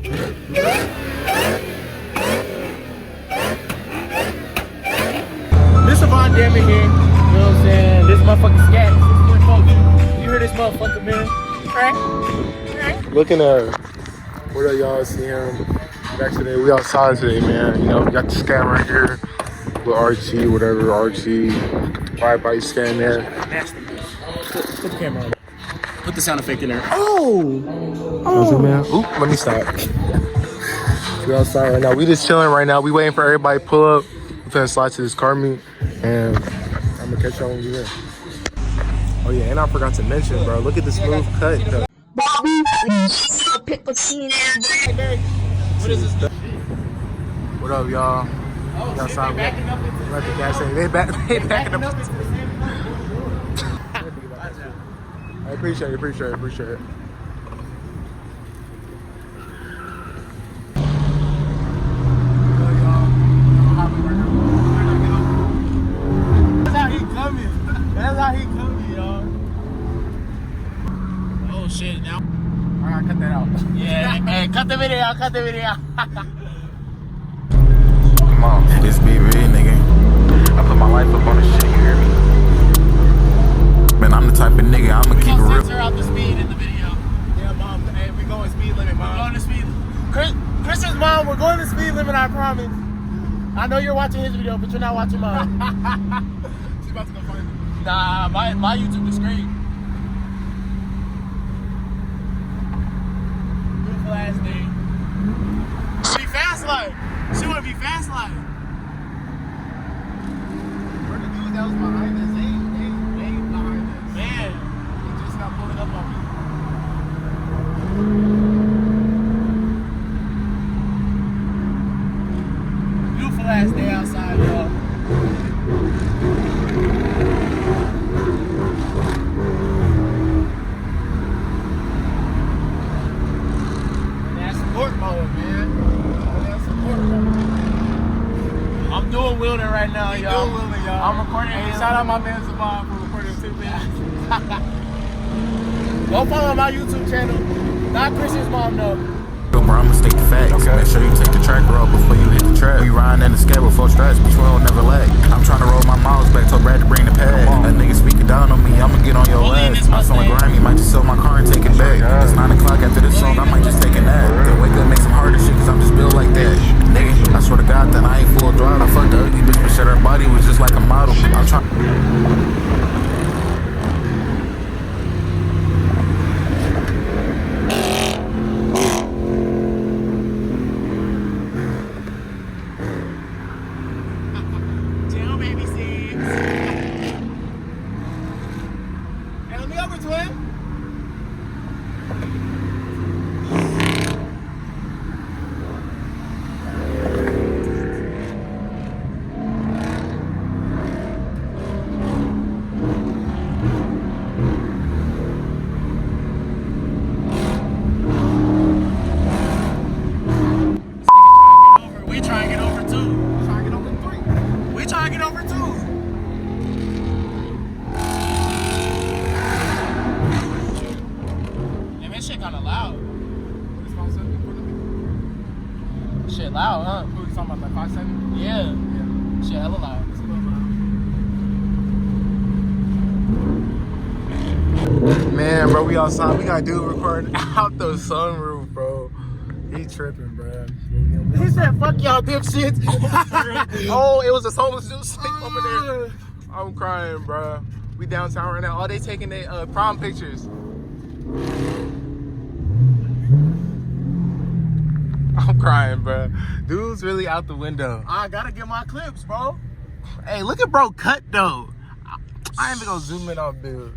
Mr. Von Damn in here. You know what I'm saying? This motherfucking scat. You hear this motherfucker, man? Right? Looking at what up, y'all? See him back today. We outside today, man. You know, we got the scat right here with RT, whatever, RT. Bye scan there. Nasty. Put the camera on. Put the sound effect in there. Oh man. Oop, let me stop. We outside right now. We just chilling right now. We waiting for everybody to pull up. We're finna slide to this car meet, and I'm gonna catch y'all when we get. Oh yeah, and I forgot to mention, bro. Look at the smooth cut. What is this? What up, y'all? We outside. We at the gas station. They backing up. I appreciate it. That's how he coming, y'all. Oh shit, now. I gotta cut that out. Yeah, hey, cut the video. Come on, this be real, nigga. I put my life up on the shit, you hear me? Man, I'm the type of nigga, I'ma keep it real. Censor out the speed in the video. Yeah, mom. Hey, we going speed limit, mom. We're going to speed limit. Christian's mom, we're going to speed limit, I promise. I know you're watching his video, but you're not watching mine. She's about to go find me. Nah, my YouTube is great. Beautiful ass day. Be fast like. She wanna be fast like. Where the dude that was behind us? They ain't behind us. Man, They just got pulling up on me. beautiful ass day outside, y'all. I'm doing wielding right now, y'all. I'm recording. Hey, shout out my man Savon for recording 2 minutes. Go follow my YouTube channel. Not Christian's mom, though. Bro, I'ma state the facts. Okay. Make sure you take the track roll before you hit the track. We riding in the scale with 4 straps, but you will never lag. I'm trying to roll my miles back, told Brad to bring the pad. A nigga speaking down on me, I'ma get on your ass. I'm feeling grimy, might just sell my car and take it back. It's 9 o'clock after this song, I might just take a nap. Then wake up, make some harder shit, cause I'm just built like that. Nigga, I swear to God that I ain't full throttle. I fucked the ugly bitch, but shit, her body was just like a model. I'm trying. Shit loud, huh? Who you talking about, like 5'7"? Yeah. Shit hella loud. It's a little loud. Man, bro, we outside. We got dude recording out the sunroof, bro. He tripping, bro. He said, fuck y'all dipshits. Oh, it was a homeless dude sitting over there. I'm crying, bro. We downtown right now. Oh, they taking their prom pictures. I'm crying, bro. Dude's really out the window. I gotta get my clips, bro. Hey, look at bro cut though. I ain't even gonna zoom in on dude.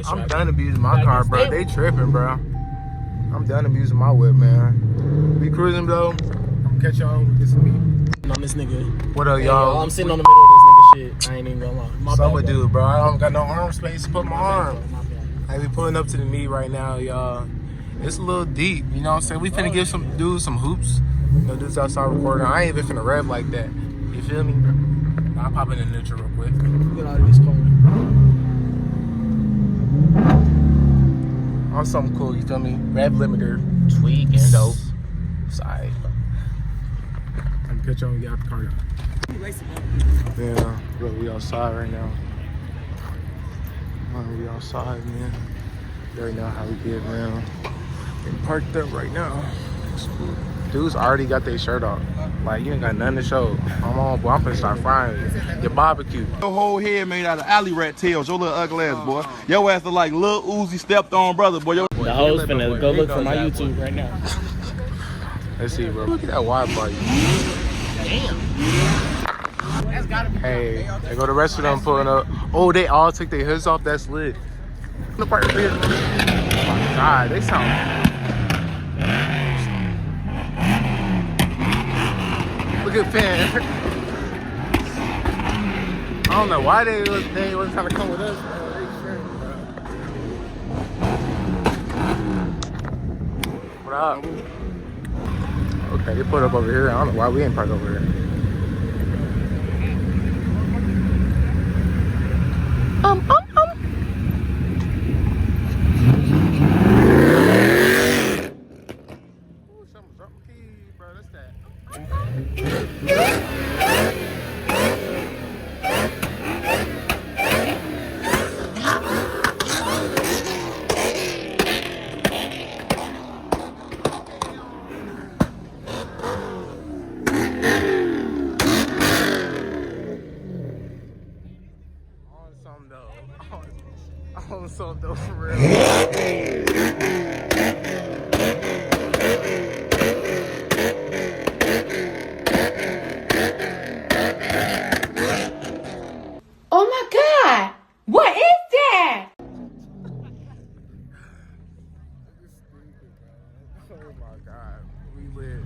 I'm done abusing my car, bro. They tripping, bro. I'm done abusing my whip, man. We cruising though. I'm gonna catch y'all when we get some meat. On this nigga. What up, Hey, y'all? I'm sitting on the middle of this nigga shit. I ain't even gonna lie. My So bad, what, bro. dude, bro? I don't got no arm space to put my arm. My bad. Hey, we pulling up to the meet right now, y'all. It's a little deep, you know what I'm saying? We finna give some dudes some hoops. No dudes outside recording. I ain't even finna rev like that. You feel me? I'll pop in the neutral real quick. Get out of this car. On something cool, you feel me? Rev limiter, tweak, and dope. Side. I'm catch you when we get out the car. Yeah, bro, we outside right now. Man, we outside, man. You already know how we get around. Getting parked up right now. It's cool. Dudes already got their shirt off. Like, you ain't got nothing to show. I'm on, boy. I'm finna start frying you. Your barbecue. Your whole head made out of alley rat tails. Your little ugly ass, boy. Your ass look like Lil Uzi stepped on brother, boy. The hoes finna go look for my YouTube right now. Let's see, bro. Look at that wide body. Damn. That's gotta be. Hey, they go the rest of them pulling up. Oh, they all took their hoods off. That's lit. Look right here. Oh my God, they sound. Look at Fan. I don't know why they was trying to come with us, bro. What up? Okay, they put up over here. I don't know why we ain't parked over here. Ooh, something's up with keys, bro. That's that. On something though, for real. Oh my God! What is that? Oh my God, we lit.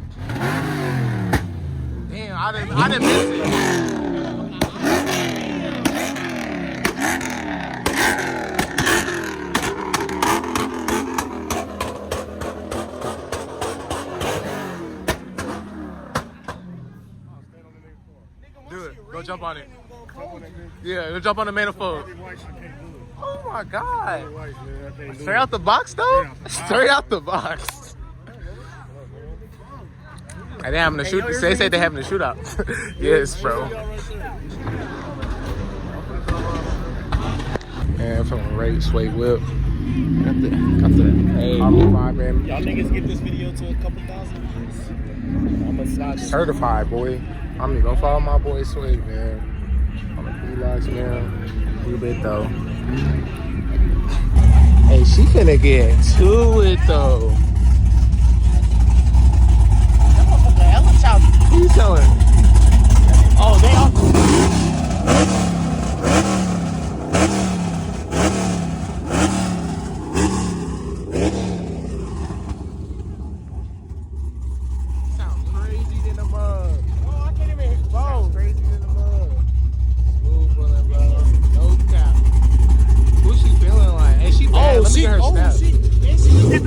Damn, I didn't miss it. Do it. Go jump on it. Yeah, go jump on the manifold. Oh my God. Straight out the box though? Straight out the box. And they having a shoot. They say they having a shootout. Yes, bro. And from a race sway whip. Got the Hey, man. y'all niggas get this video to a couple thousand. I'm gonna start Certified, boy. I'm gonna go follow my boy Sway, man. On the vlogs, man. A little bit though. Hey, she finna get to it though. Who you telling? Oh, they all. Sound crazy in the mud. Oh, I can't even hit the phone. Crazy in the mud. Smooth feeling, bro. No cap. Who's she feeling like? Hey, she bad. Let me get her snap.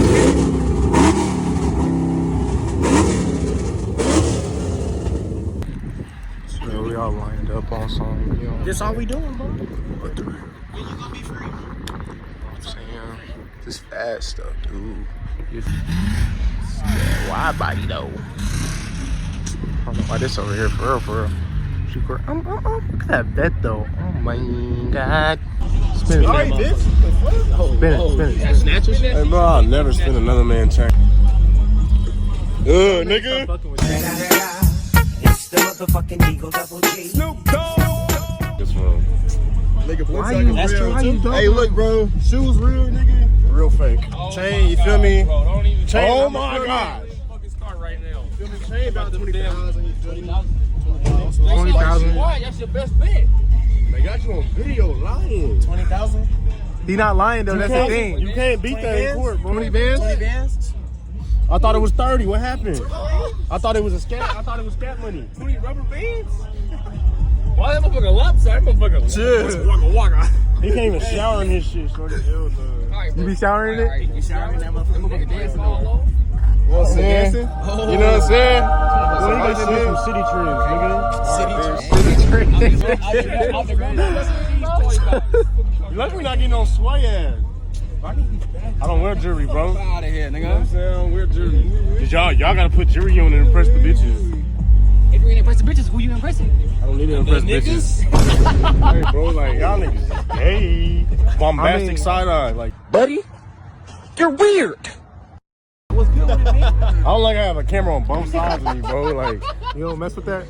So we all lined up on something, you know. That's all we doing, bro. What the? I'm saying, this fast stuff, dude. Yeah, wide body though. I don't know why this over here for real, for real. Look at that bet though. Oh my God. Spin it. Spin it. Spin it. Snatch your shit. Hey, bro, I'll never spend another man chain. Nigga. It's the motherfucking Eagle Double G. Snoop Dogg. This one. Nigga, Why you, That's true, why you too. doing? hey, look, bro. Shoes real, nigga. Real fake. Chain, you feel me? Bro, don't even. Chain, oh my God. Fucking start right now. Feel me? Chain about 20,000. You feel me? 20,000. Why? That's your best bet. They got you on video lying. 20,000. He not lying though. That's the thing. You can't beat that in court, bro. 20 bands? 20 bands. I thought it was 30. What happened? I thought it was a scat. I thought it was scat money. 20 rubber bands. Why that motherfucker lopsided? That motherfucker. Chill. Waka. He can't even shower in his shit. Shorty. You be showering in it? You showering that motherfucker dancing all over? You know what I'm saying? You know what I'm saying? Well, you gotta do some city trims, nigga. You lucky we not getting no sway ass. I don't wear jewelry, bro. Out of here, nigga. You know what I'm saying? I don't wear jewelry. Cause y'all gotta put jewelry on to impress the bitches. If you ain't impress the bitches, who you impressing? I don't need to impress bitches. Hey, bro, like y'all niggas is gay. Bombastic side eye, like. Buddy, you're weird. What's good with it, man? I don't like I have a camera on both sides of me, bro. Like, you don't mess with that.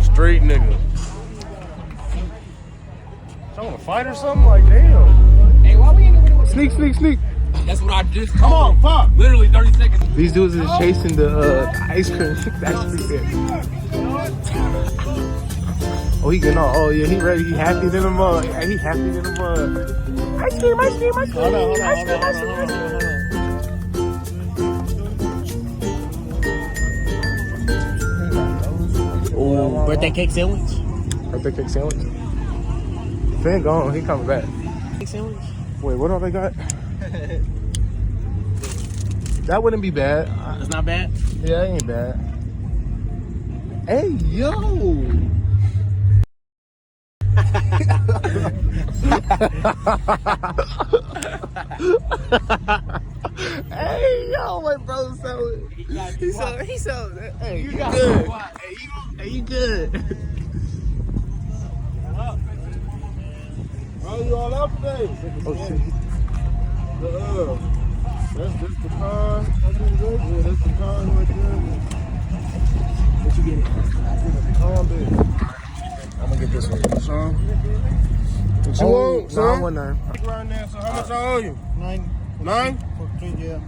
Straight nigga. Y'all wanna fight or something? Like, damn. Hey, why we ain't even Sneak. That's what I just Come on, fuck. Literally 30 seconds. These dudes is chasing the ice cream. Oh, he getting all. Oh, yeah, he ready. He happy than a mug. He happy than a mug. Ice cream. Hold on. Oh, birthday cake sandwich. Finn gone. He coming back. Cake sandwich. Wait, what all they got? That wouldn't be bad. It's not bad. Yeah, it ain't bad. Hey, yo. Hey, yo, my brother so he so hey, you good. Hey, you good. Bro, you all up today? Oh shit. That's the car. Yeah, that's the car right there. What you getting? Calm down. I'm gonna get this one. Son. What you want, son? 919. Right now, so how much I owe you? 9? Yeah.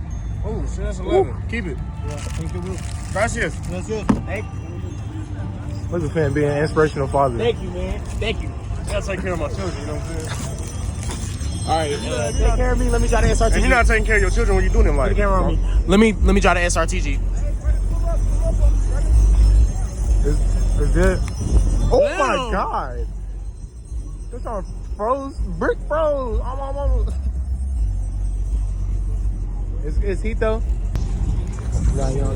Oh, shit, that's 11. Ooh. Keep it. Yeah, thank you. Gracias. Hey. Look at Fan being an inspirational father. Thank you, man. Thank you. I gotta take care of my children, you know what I'm saying? All right, take care of me. Let me try to SRTG. And you're not taking care of your children when you're doing them like. Put the camera on me. Let me try to SRTG. Is good? Oh Damn. my god! This on froze, brick froze. Is heat though? Yeah, you know,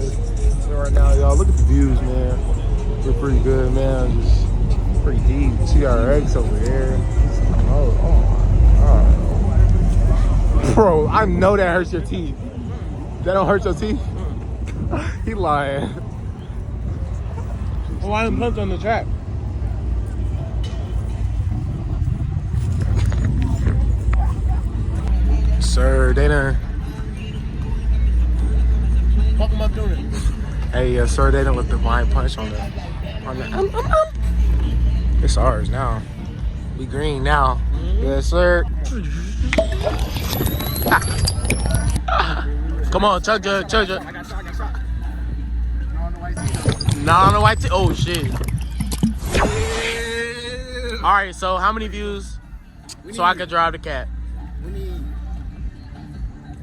right now, y'all look at the views, man. We're pretty good, man. Just pretty deep. TRX over there. Oh my god. Bro, I know that hurts your teeth. That don't hurt your teeth? He lying. Oh, I didn't punch on the track. Sir, they done. Fuck him up doing it. Hey, sir, they done with the blind punch on the. It's ours now. We green now. Yes, sir. Come on, chug it. I got shot. Not on the white tee. Oh shit. All right, so how many views so I can drive the cat? We need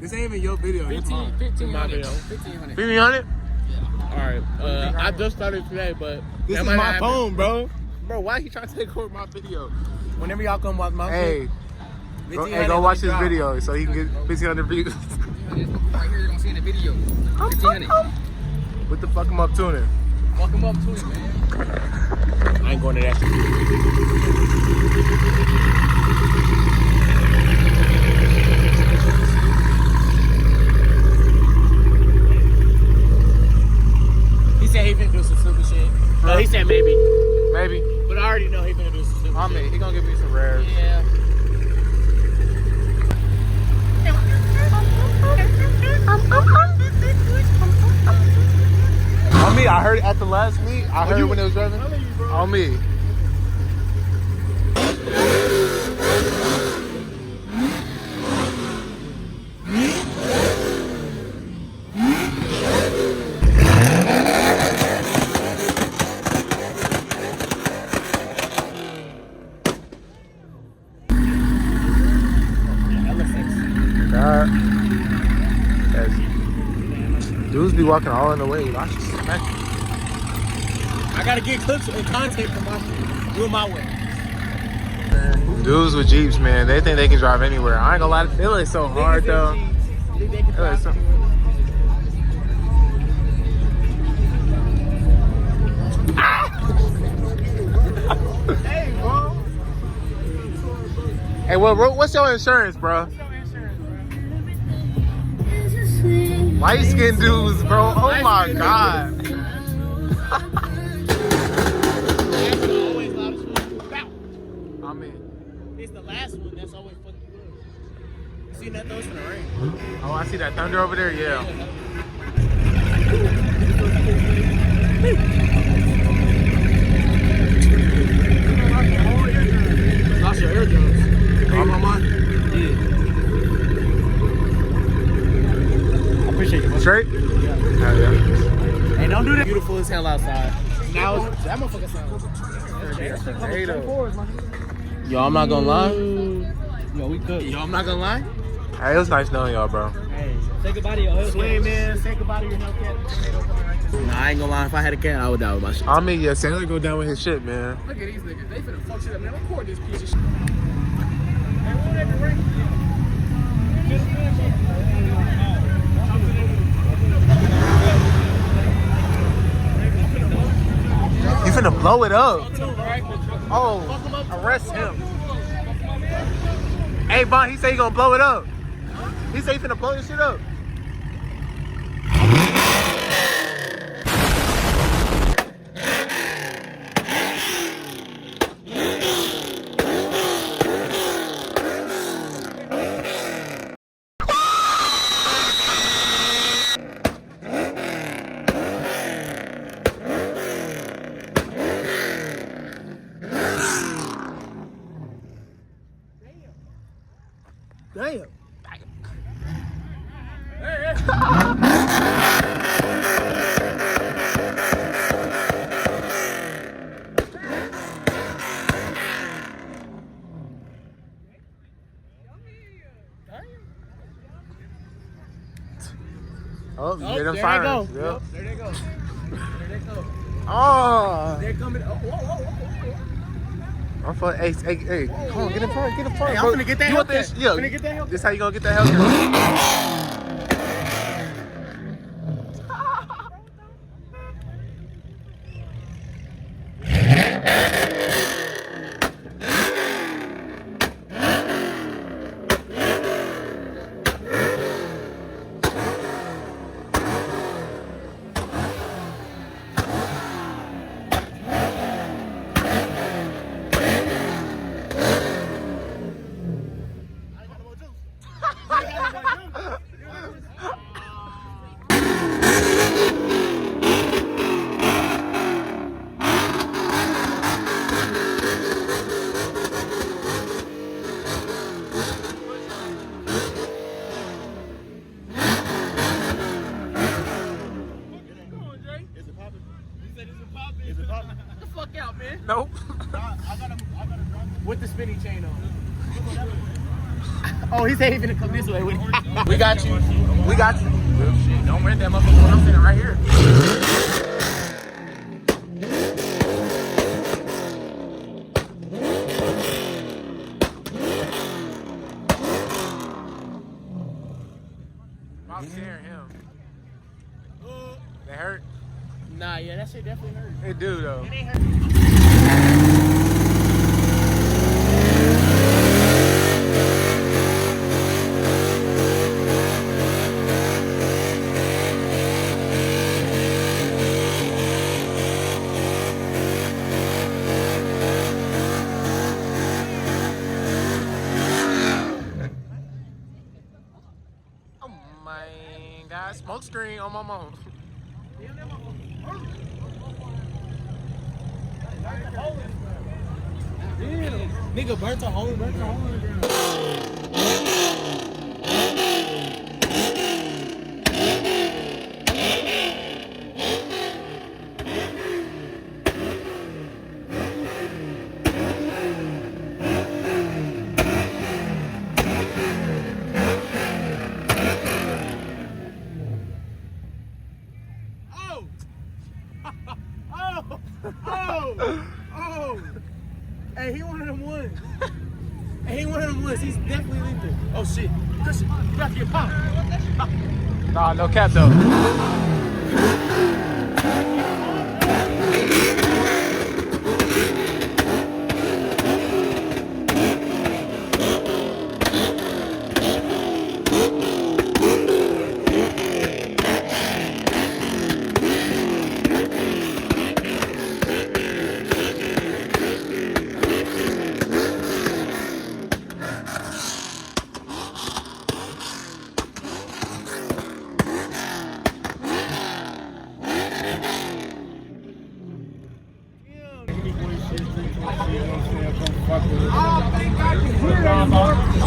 This ain't even your video. It's mine. 1,500. 1,500? Yeah. All right. I just started today, but This that is might my happen. phone, bro. Bro, why he trying to take over my video? Whenever y'all come watch my Hey, video, go watch his video so he can get 1,500 views. Right here, you're gonna see in the video. 1,500. What the fuck am I tuning? Walk him up to it, man. I ain't going to that shit. He said he finna do some stupid shit. No, he said maybe. Maybe. But I already know he finna do some stupid I shit. mean, he gonna give me some rares. Yeah. On me, I heard it at the last meet. I heard it when it was driving. On me. God. Dudes be walking all in the way. I should smack you. I gotta get clips and content from my shit. Do it my way. Dudes with Jeeps, man, they think they can drive anywhere. I ain't gonna lie, it is so hard though. Think they can drive? Hey, bro. Hey, well, what's your insurance, bro? What's your insurance, bro? Light skin dudes, bro. Oh my god. Always loudest one. Bow. I mean, It's the last one that's always fucking good. You seen that though? It's in the rain. oh, I see that thunder over there. Yeah. Lost your eardrums. I'm on mine. I appreciate you. Straight? Yeah. Hell yeah. Hey, don't do that. Beautiful as hell outside. Now that motherfucker sounds. Yo, I'm not gonna lie. Yo, we could. Yo, I'm not gonna lie. Hey, it was nice knowing y'all, bro. Hey, say goodbye to your Hellcat. Sway, man. Say goodbye to your Hellcat. Nah, I ain't gonna lie. If I had a cat, I would die with my shit. I mean, yeah, Sandler go down with his shit, man. Look at these niggas. They finna fuck shit up, man. Record this piece of shit. You finna blow it up. Oh, arrest him. Hey, Bon, he say he gonna blow it up. He say he finna blow this shit up. Damn. Oh, you hear them there sirens. they go. Yep. Yep, there they go. There they go. Oh. They're coming. Oh, whoa, whoa, whoa. I'm for, hey, come on, get in front, Hey, I'm bro. finna get that You want Hellcat. this? Yo, Finna get that Hellcat. this how you gonna get that Hellcat? Get the fuck out, man. Nope. With the spinny chain on. Oh, he said he's gonna come this way with it. We got you. We got you. Shit, don't rent that motherfucker when I'm sitting right here. I'm scaring him. They hurt? Nah, yeah, that shit definitely hurt. It do though. It ain't hurt. Oh my god, smoke screen on my mom. Nigga burnt a hole in the ground. Oh! Hey, he one of them ones. He one of them ones. He's definitely lethal. Oh shit. Christian, you have to get popped. Nah, no cap though.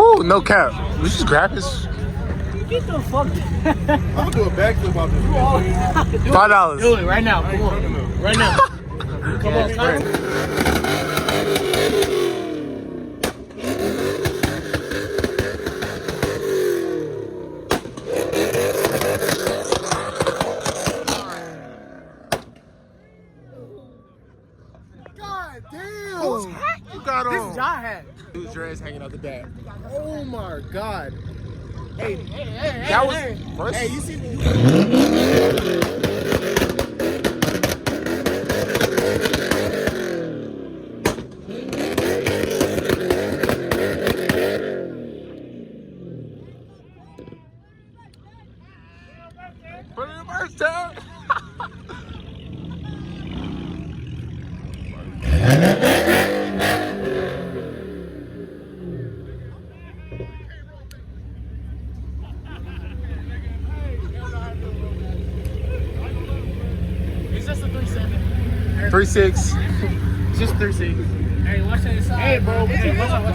Oh, no cap. This is graphics. Get the fuck. I'm gonna do a backflip off this. $5. Do it right now. Come on. Right now. Come on, come. God damn. Whose hat you got on? This is y'all hat. Dude's dress hanging out the back. Oh my God. Hey, That was first. Hey, you see me? Put it in the first time. It's just a 3-7. 3.6. Just 3-6. Hey, watch that side. Hey, bro. Hey, watch out. I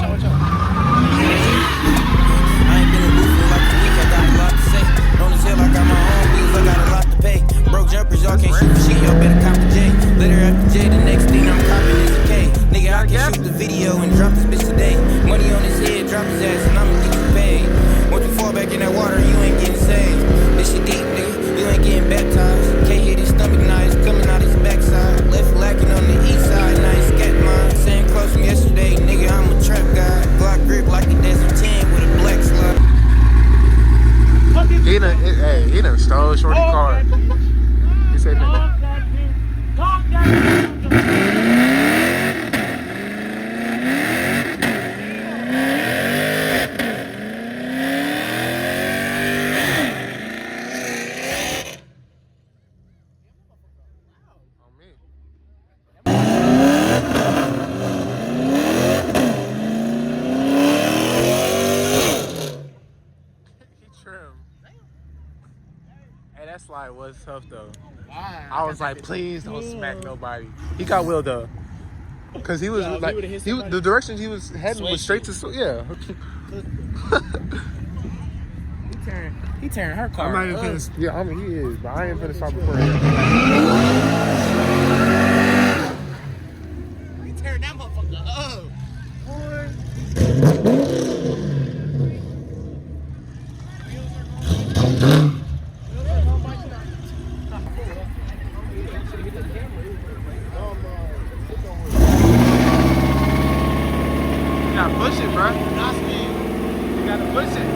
ain't been in booth for like a week, I got a lot to say. On the hill, I got my own bills, I got a lot to pay. Broke jumpers, y'all can't shoot for shit, y'all better cop the J. Later after J, the next thing I'm copping is a K. Nigga, I can shoot the video and drop this bitch today. Money on his head, drop his ass, and I'ma get you paid. Once you fall back in that water, you ain't getting saved. This shit deep, nigga, you ain't getting baptized. Can't hit his stomach, now it's coming out his backside. Left lacking on the east side, now it's scat mine. Same clothes from yesterday, nigga, I'm a trap guy. Glock grip like a Desert 10 with a black slide. He done stole Shorty car. He said that. Hey, that slide was tough though. I was like, please don't smack nobody. He got wheeled though, cause he was like, the direction he was heading was straight to yeah. He tearing her car. I'm not even finna. Yeah, I mean he is, but I ain't finna stop before him. He tearing that motherfucker up. You gotta push it, bro. You gotta push it.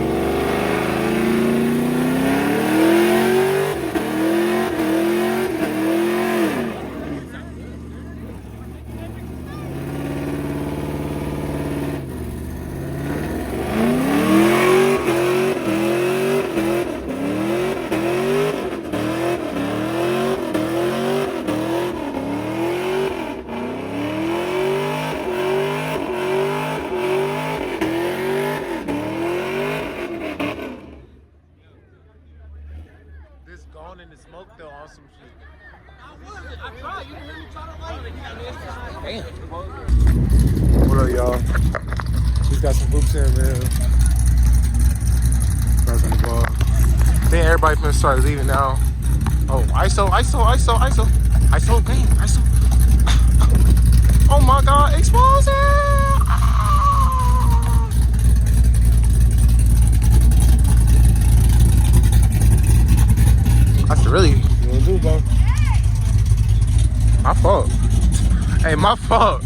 In the smoke though on some shit. I tried. You didn't hear me try to light it. Damn. What up, y'all? Just got some hoops in, man. Guys on the ball. Then everybody finna start leaving now. Oh, ISO, game, ISO. Oh my God, expose it! That's really what you wanna do, bro. My fault. Hey, my fault.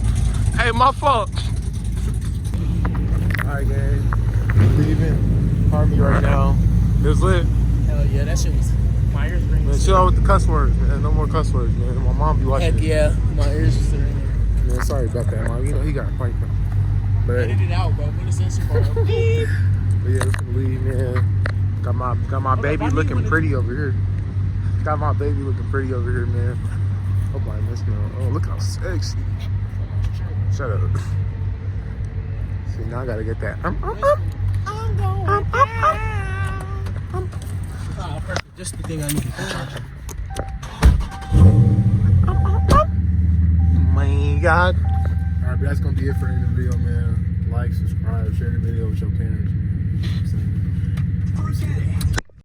Alright, gang. Leaving. Army right now. It was lit. Hell yeah, that shit was. My ears ringing. Man, chill out with the cuss words, man. No more cuss words, man. My mom be watching. Heck yeah, my ears just ringing. Man, sorry about that, mom. You know he got a fight, though. But Edit it out, bro. Put a censor bar up. Beep. But yeah, let's leave, man. Got my baby looking pretty over here. Got my baby looking pretty over here, man. Hope I missed no. Oh, look how sexy. Shut up. See, now I gotta get that. Just the thing I need to charge. Oh my God. Alright, but that's gonna be it for the video, man. Like, subscribe, share the video with your parents, man.